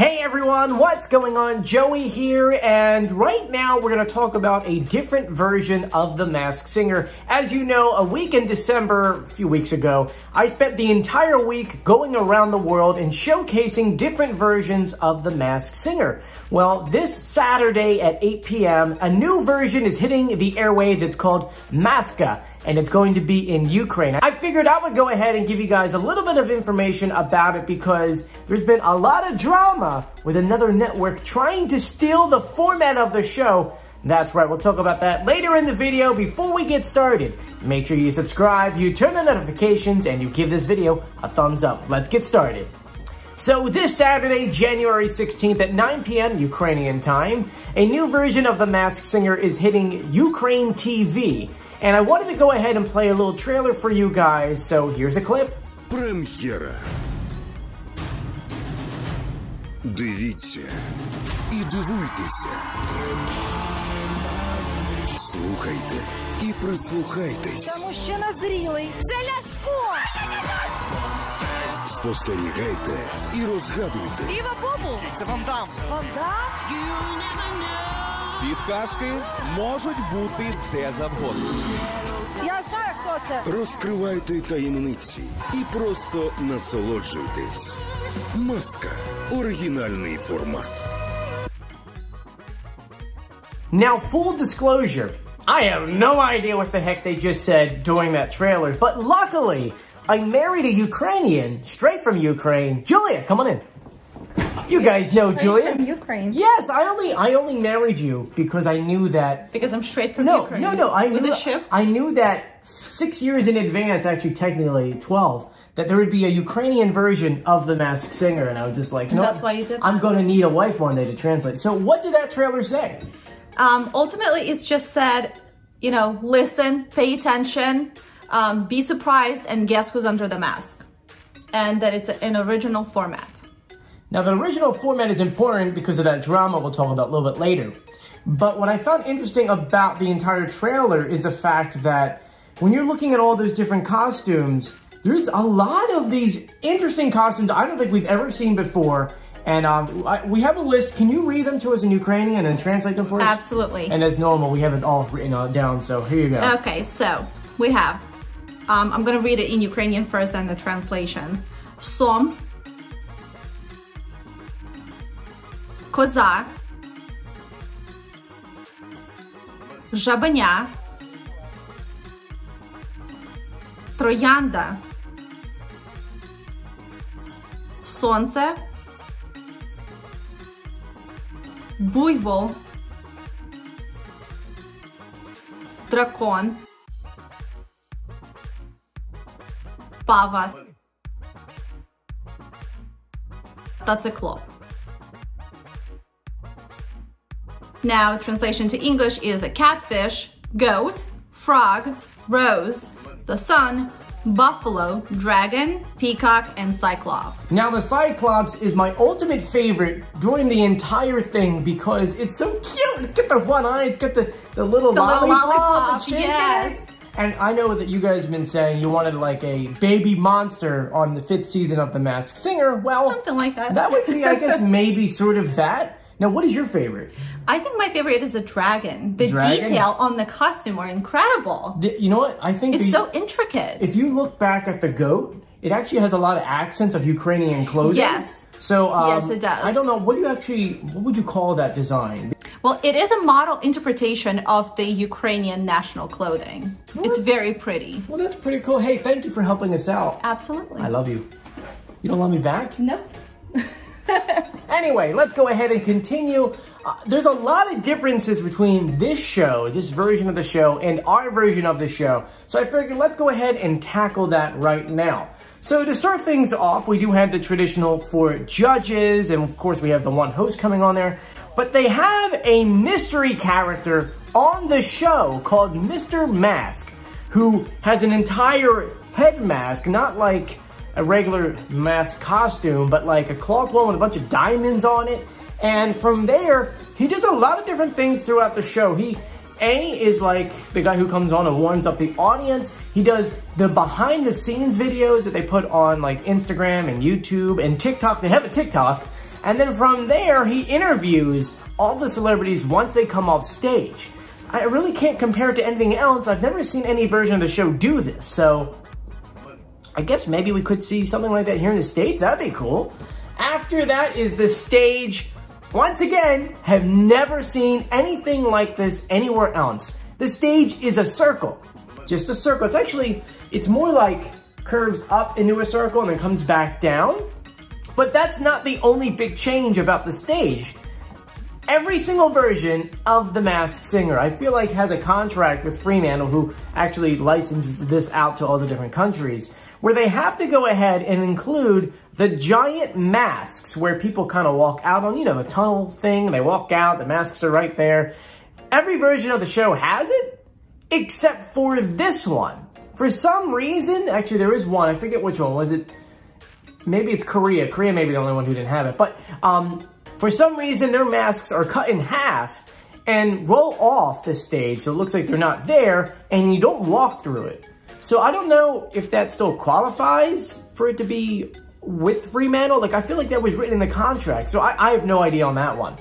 Hey everyone, what's going on? Joey here, and right now we're going to talk about a different version of The Masked Singer. As you know, a week in December, a few weeks ago, I spent the entire week going around the world and showcasing different versions of The Masked Singer. Well, this Saturday at 8 p.m., a new version is hitting the airwaves. It's called Maska, and it's going to be in Ukraine. I figured I would go ahead and give you guys a little bit of information about it because there's been a lot of drama with another network trying to steal the format of the show. That's right, we'll talk about that later in the video. Before we get started, make sure you subscribe, you turn on notifications, and you give this video a thumbs up. Let's get started. So this Saturday, January 16th at 9 p.m. Ukrainian time, a new version of The Masked Singer is hitting Ukraine TV. And I wanted to go ahead and play a little trailer for you guys, so here's a clip. Прем'єра. Дивіться і дивуйтеся. Слухайте і прислухайтесь. Та мужчина зрілий. Це Ляшко! Спостерігайте і розгадуйте. Віва Бобу! Це вам дам. Вам дам? Підказки можуть бути де завгодно. Я знаю, хто це. Розкривайте таємниці і просто насолоджуйтесь. Маска. Оригінальний формат. Now, full disclosure, I have no idea what the heck they just said during that trailer, but luckily, I married a Ukrainian, straight from Ukraine. Julia, come on in. You guys know Julia. From Ukraine. Yes, I only married you because I knew that. Because I'm straight from Ukraine. No. I knew that 6 years in advance, actually technically 12, that there would be a Ukrainian version of The Masked Singer, and I was just like, no, that's why you did that. I'm going to need a wife one day to translate. So what did that trailer say? Ultimately, it's just said, you know, listen, pay attention, be surprised, and guess who's under the mask. And that it's an original format. Now, the original format is important because of that drama we'll talk about a little bit later. But what I found interesting about the entire trailer is the fact that when you're looking at all those different costumes, there's a lot of these interesting costumes I don't think we've ever seen before. And we have a list. Can you read them to us in Ukrainian and translate them for us? Absolutely. And as normal, we have it all written down, so here you go. Okay, so we have, I'm going to read it in Ukrainian first and the translation. Som, Коза, Жабеня, Троянда Сонце, уйвол, Дракон, Пава Циклоп. Now, translation to English is a catfish, goat, frog, rose, the sun, buffalo, dragon, peacock, and Cyclops. Now, the Cyclops is my ultimate favorite during the entire thing because it's so cute. It's got the one eye, it's got the little lollipop shaking yes. it. And I know that you guys have been saying you wanted like a baby monster on the 5th season of The Masked Singer. Well, something like that. That would be, I guess, maybe sort of that. Now, what is your favorite? I think my favorite is the dragon. The detail on the costume are incredible. You know what? I think it's so intricate. If you look back at the goat, it actually has a lot of accents of Ukrainian clothing. Yes. So, yes, it does. I don't know, what would you call that design? Well, it is a model interpretation of the Ukrainian national clothing. What? It's very pretty. Well, that's pretty cool. Hey, thank you for helping us out. Absolutely. I love you. You don't love me back? Nope. Anyway, let's go ahead and continue. There's a lot of differences between this show, this version of the show, and our version of the show. So I figured let's go ahead and tackle that right now. So to start things off, we do have the traditional 4 judges, and of course we have the one host coming on there. But they have a mystery character on the show called Mr. Mask, who has an entire head mask, not like a regular mask costume, but like a cloth one with a bunch of diamonds on it. And from there, he does a lot of different things throughout the show. He is like the guy who comes on and warms up the audience. He does the behind the scenes videos that they put on like Instagram and YouTube and TikTok. They have a TikTok. And then from there, he interviews all the celebrities once they come off stage. I really can't compare it to anything else. I've never seen any version of the show do this. So I guess maybe we could see something like that here in the States. That'd be cool. After that is the stage. Once again, have never seen anything like this anywhere else. The stage is a circle. Just a circle. It's more like curves up into a circle and then comes back down. But that's not the only big change about the stage. Every single version of The Masked Singer, I feel like, has a contract with Fremantle, who actually licenses this out to all the different countries, where they have to go ahead and include the giant masks where people kind of walk out on, you know, the tunnel thing. They walk out, the masks are right there. Every version of the show has it, except for this one. For some reason, actually there is one, I forget which one, was it? Maybe it's Korea. Korea may be the only one who didn't have it. But for some reason, their masks are cut in half and roll off the stage, so it looks like they're not there, and you don't walk through it. So I don't know if that still qualifies for it to be with Fremantle. Like, I feel like that was written in the contract, so I have no idea on that one.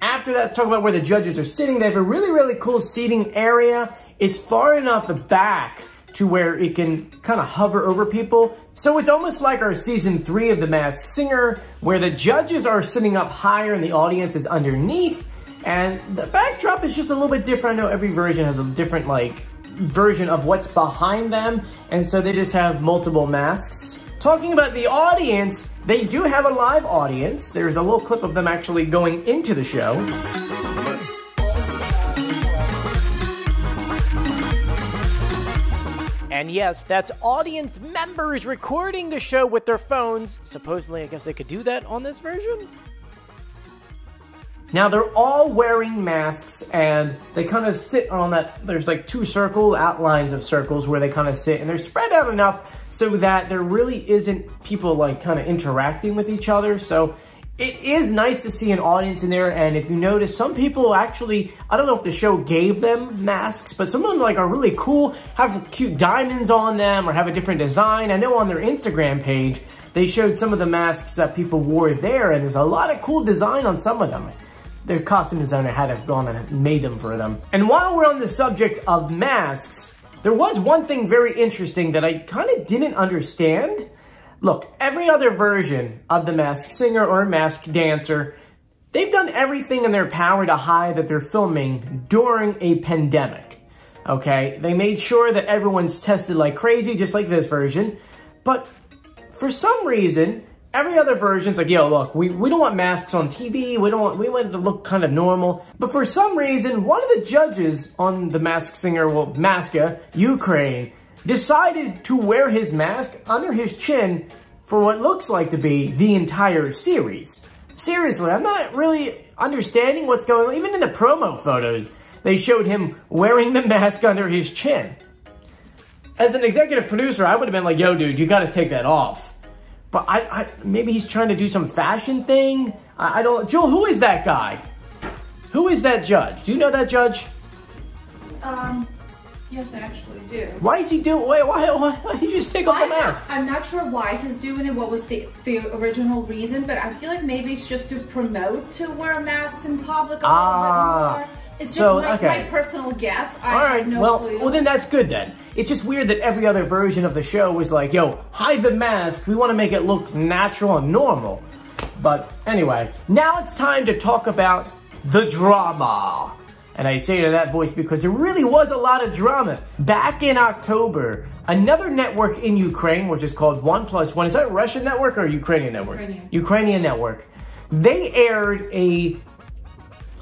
After that, let's talk about where the judges are sitting. They have a really, really cool seating area. It's far enough back to where it can kind of hover over people. So it's almost like our season 3 of The Masked Singer, where the judges are sitting up higher and the audience is underneath. And the backdrop is just a little bit different. I know every version has a different, like, version of what's behind them. And so they just have multiple masks. Talking about the audience, they do have a live audience. There's a little clip of them actually going into the show. And yes, that's audience members recording the show with their phones. Supposedly, I guess they could do that on this version. Now, they're all wearing masks, and they kind of sit on that, there's like 2 circle outlines of circles where they kind of sit, and they're spread out enough so that there really isn't people like kind of interacting with each other. So it is nice to see an audience in there, and if you notice, some people actually, I don't know if the show gave them masks, but some of them like are really cool, have cute diamonds on them, or have a different design. I know on their Instagram page, they showed some of the masks that people wore there, and there's a lot of cool design on some of them. Their costume designer had to have gone and made them for them. And while we're on the subject of masks, there was one thing very interesting that I kind of didn't understand. Look, every other version of The Masked Singer or Masked Dancer, they've done everything in their power to hide that they're filming during a pandemic, okay? They made sure that everyone's tested like crazy, just like this version. But for some reason, every other version's like, yo, look, we don't want masks on TV. We want it to look kind of normal. But for some reason, one of the judges on The Masked Singer, well, Maska Ukraine, decided to wear his mask under his chin for what looks like to be the entire series. Seriously, I'm not really understanding what's going on. Even in the promo photos, they showed him wearing the mask under his chin. As an executive producer, I would have been like, yo, dude, you got to take that off. But maybe he's trying to do some fashion thing. I don't... Jewel, who is that guy? Who is that judge? Do you know that judge? Yes, I actually do. Why is he doing... Why did you just take off the mask? I'm not sure why he's doing it, what was the original reason, but I feel like maybe it's just to promote to wear masks in public a little bit more. It's just my personal guess. I have no clue. Well, then that's good then. It's just weird that every other version of the show was like, yo, hide the mask. We want to make it look natural and normal. But anyway, now it's time to talk about the drama. And I say it in that voice because there really was a lot of drama. Back in October, another network in Ukraine, which is called 1+1. Is that a Russian network or a Ukrainian network? Ukrainian network. They aired a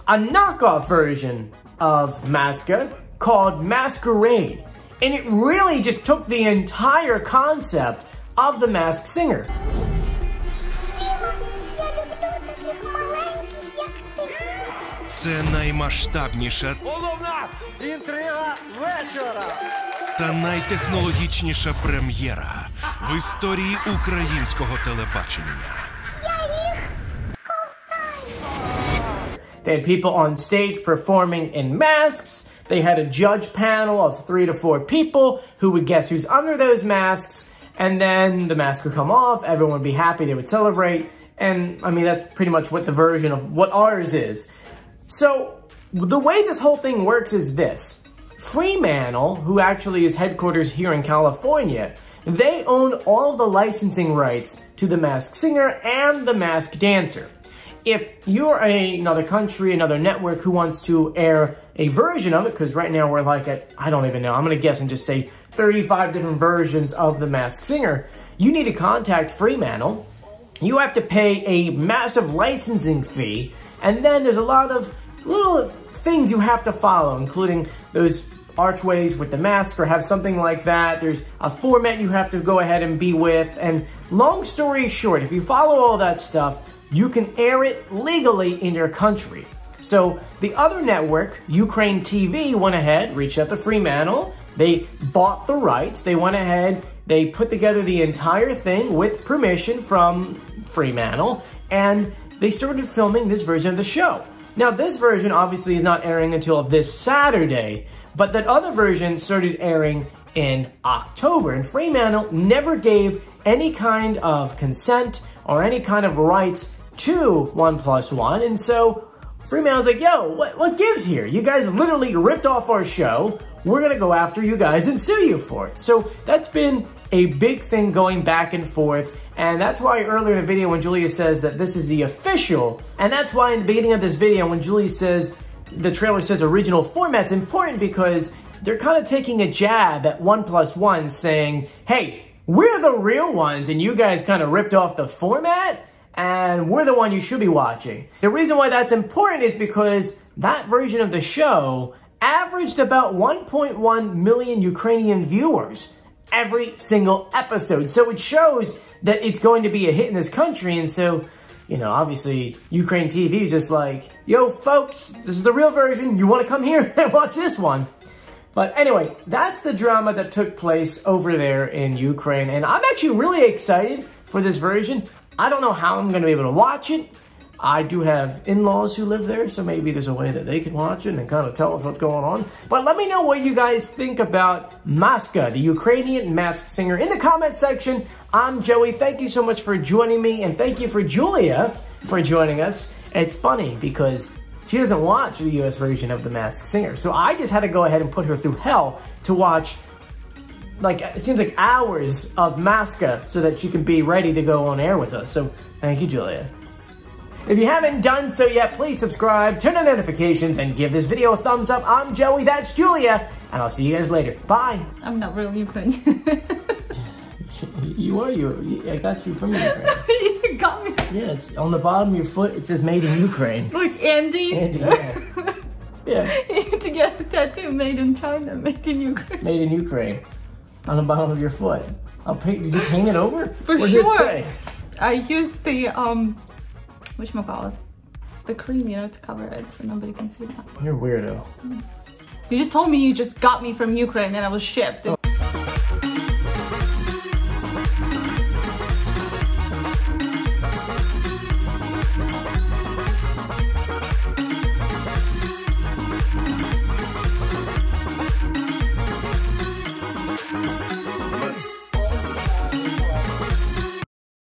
knockoff version of Maska called Masquerade. And it really just took the entire concept of The Masked Singer. Це наймасштабніша Головна інтрига вечора та найтехнологічніша прем'єра в історії українського телебачення. They had people on stage performing in masks. They had a judge panel of 3 to 4 people who would guess who's under those masks. And then the mask would come off. Everyone would be happy. They would celebrate. And I mean, that's pretty much what the version of what ours is. So the way this whole thing works is this. Fremantle, who actually is headquarters here in California, they own all the licensing rights to The Masked Singer and The Masked Dancer. If you're another country, another network who wants to air a version of it, because right now we're like at, I don't even know, I'm going to guess and just say 35 different versions of The Masked Singer, you need to contact Fremantle. You have to pay a massive licensing fee, and then there's a lot of little things you have to follow, including those archways with the mask or have something like that. There's a format you have to go ahead and be with, and long story short, if you follow all that stuff, you can air it legally in your country. So the other network, Ukraine TV, went ahead, reached out to Fremantle. They bought the rights. They went ahead, they put together the entire thing with permission from Fremantle, and they started filming this version of the show. Now, this version obviously is not airing until this Saturday, but that other version started airing in October, and Fremantle never gave any kind of consent or any kind of rights to 1+1, and so Fremantle's like, yo, what gives here? You guys literally ripped off our show. We're gonna go after you guys and sue you for it. So that's been a big thing going back and forth, and that's why earlier in the video when Julia says that this is the official, and that's why in the beginning of this video when Julia says, the trailer says original format's important, because they're kind of taking a jab at 1+1 saying, hey, we're the real ones and you guys kind of ripped off the format and we're the one you should be watching. The reason why that's important is because that version of the show averaged about 1.1 million Ukrainian viewers every single episode. So it shows that it's going to be a hit in this country, and so, you know, obviously, Ukraine TV is just like, yo, folks, this is the real version. You want to come here and watch this one? But anyway, that's the drama that took place over there in Ukraine, and I'm actually really excited for this version. I don't know how I'm going to be able to watch it. I do have in-laws who live there, so maybe there's a way that they can watch it and kind of tell us what's going on. But let me know what you guys think about Maska, the Ukrainian Masked Singer, in the comment section. I'm Joey. Thank you so much for joining me, and thank you for Julia for joining us. It's funny because she doesn't watch the US version of The Masked Singer, so I just had to go ahead and put her through hell to watch, like, it seems like hours of Maska so that she can be ready to go on air with us. So thank you, Julia. If you haven't done so yet, please subscribe, turn on notifications, and give this video a thumbs up. I'm Joey, that's Julia, and I'll see you guys later. Bye. I'm not real Ukrainian. You are. I got you from Ukraine. You got me. Yeah, it's on the bottom of your foot. It says "Made in Ukraine." Like Andy. Andy, yeah. Yeah. You need to get a tattoo made in China, made in Ukraine. Made in Ukraine. On the bottom of your foot. I'll paint. Did you paint it over? For what sure. Did it say? I used the whatchamacallit? The cream, you know, to cover it so nobody can see that. You're a weirdo. You just told me you just got me from Ukraine and I was shipped.